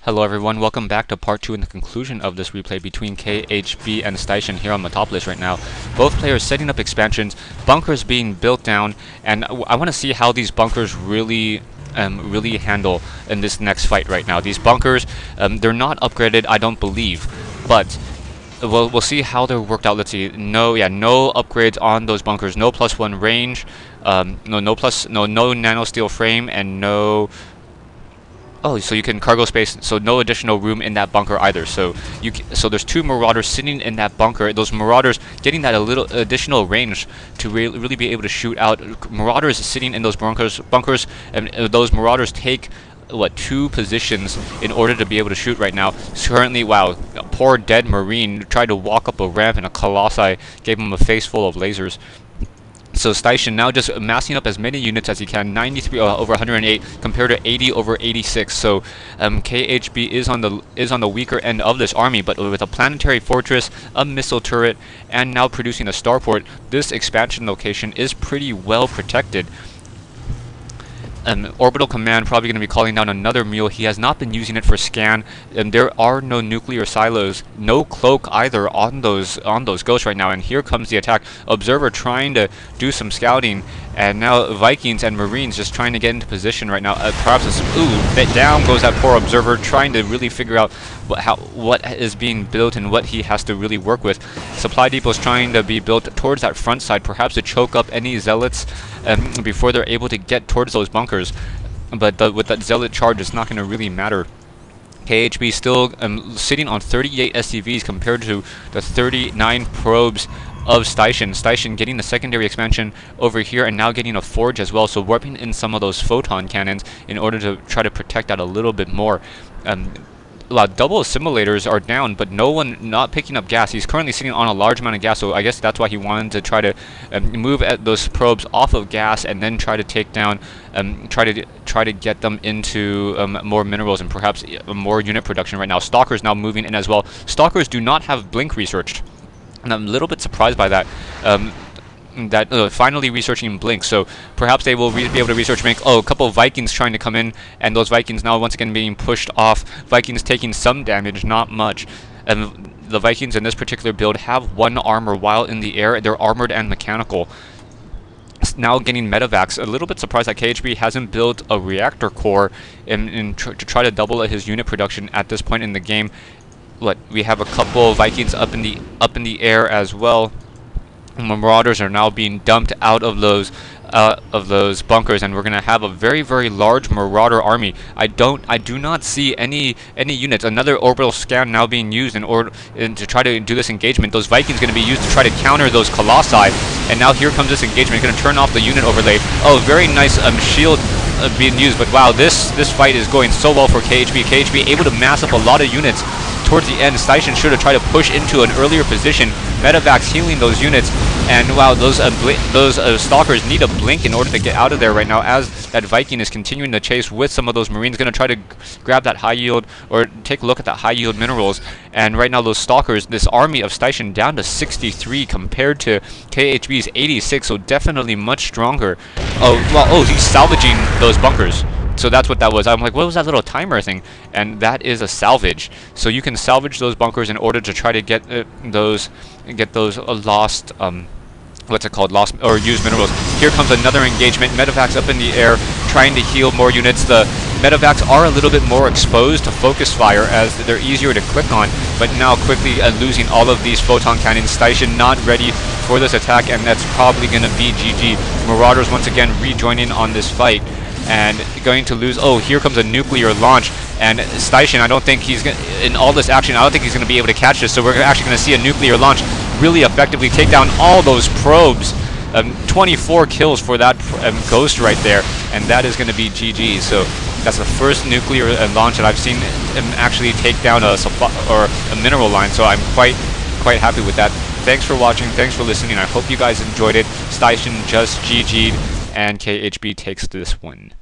Hello everyone, welcome back to part 2 and the conclusion of this replay between KHB and Stition here on Metapolis right now. Both players setting up expansions, bunkers being built down, and I want to see how these bunkers really handle in this next fight right now. These bunkers, they're not upgraded, I don't believe, but we'll see how they're worked out. Let's see. No upgrades on those bunkers. No +1 range, no nano steel frame, and no. Oh, so you can cargo space, so no additional room in that bunker either. So there's two marauders sitting in that bunker. Those marauders getting that a little additional range to really be able to shoot out. Marauders sitting in those bunkers, and those marauders take what, 2 positions in order to be able to shoot right now. So currently, wow, a poor dead marine tried to walk up a ramp and a colossi gave him a face full of lasers. So Stition now just amassing up as many units as he can, 93 over 108 compared to 80 over 86. So KHB is on the weaker end of this army, but with a planetary fortress, a missile turret, and now producing a starport, this expansion location is pretty well protected. Orbital Command probably going to be calling down another mule. He has not been using it for scan. There are no nuclear silos, no cloak either on those ghosts right now. And here comes the attack. Observer trying to do some scouting, and now Vikings and Marines just trying to get into position right now. Perhaps down goes that poor Observer, trying to really figure out what is being built and what he has to really work with. Supply depots trying to be built towards that front side, perhaps to choke up any zealots before they're able to get towards those bunkers. But with that zealot charge, it's not going to really matter. KHB still sitting on 38 SCVs compared to the 39 probes of Stition. Stition getting the secondary expansion over here and now getting a forge as well, so warping in some of those photon cannons in order to try to protect that a little bit more. Double assimilators are down, but not picking up gas. He's currently sitting on a large amount of gas, so I guess that's why he wanted to try to move at those probes off of gas and then try to take down, try to get them into more minerals and perhaps more unit production right now. Stalkers now moving in as well. Stalkers do not have blink researched, and I'm a little bit surprised by that. Finally researching blink, so perhaps they will be able to research blink. Oh, a couple of Vikings trying to come in, and those Vikings now once again being pushed off. Vikings taking some damage, not much. And the Vikings in this particular build have 1 armor while in the air. They're armored and mechanical. Now getting medevacs. A little bit surprised that KHB hasn't built a reactor core to try to double his unit production at this point in the game. We have a couple of Vikings up in the air as well. Marauders are now being dumped out of those bunkers, and we're gonna have a very, very large marauder army. I do not see any units. Another orbital scan now being used in order to try to do this engagement. Those Vikings going to be used to try to counter those colossi, and now here comes this engagement. Going to turn off the unit overlay. Oh, very nice shield being used, but wow, this fight is going so well for KHB. KHB able to mass up a lot of units towards the end. Stition should have tried to push into an earlier position. Medevacs healing those units, and wow, those stalkers need a blink in order to get out of there right now, as that Viking is continuing to chase with some of those Marines. Going to try to grab that high yield, or take a look at that high yield minerals. And right now those stalkers, this army of Stition down to 63 compared to KHB's 86, so definitely much stronger. Oh, he's salvaging those bunkers. So that's what that was. I'm like, what was that little timer thing? And that is a salvage. So you can salvage those bunkers in order to try to get those lost, what's it called, lost or used minerals. Here comes another engagement. Medevacs up in the air, trying to heal more units. The Medevacs are a little bit more exposed to focus fire, as they're easier to click on, but now quickly losing all of these photon cannons. Stition not ready for this attack, and that's probably going to be GG. Marauders once again rejoining on this fight, and going to lose. Oh, here comes a nuclear launch, and Stition, I don't think he's in all this action, I don't think he's going to be able to catch this, so we're actually going to see a nuclear launch really effectively take down all those probes. 24 kills for that ghost right there, and that is going to be GG. So that's the first nuclear launch that I've seen him actually take down a supply or a mineral line, so I'm quite happy with that. Thanks for watching, thanks for listening. I hope you guys enjoyed it. Stition just GG'd, and KHB takes this one.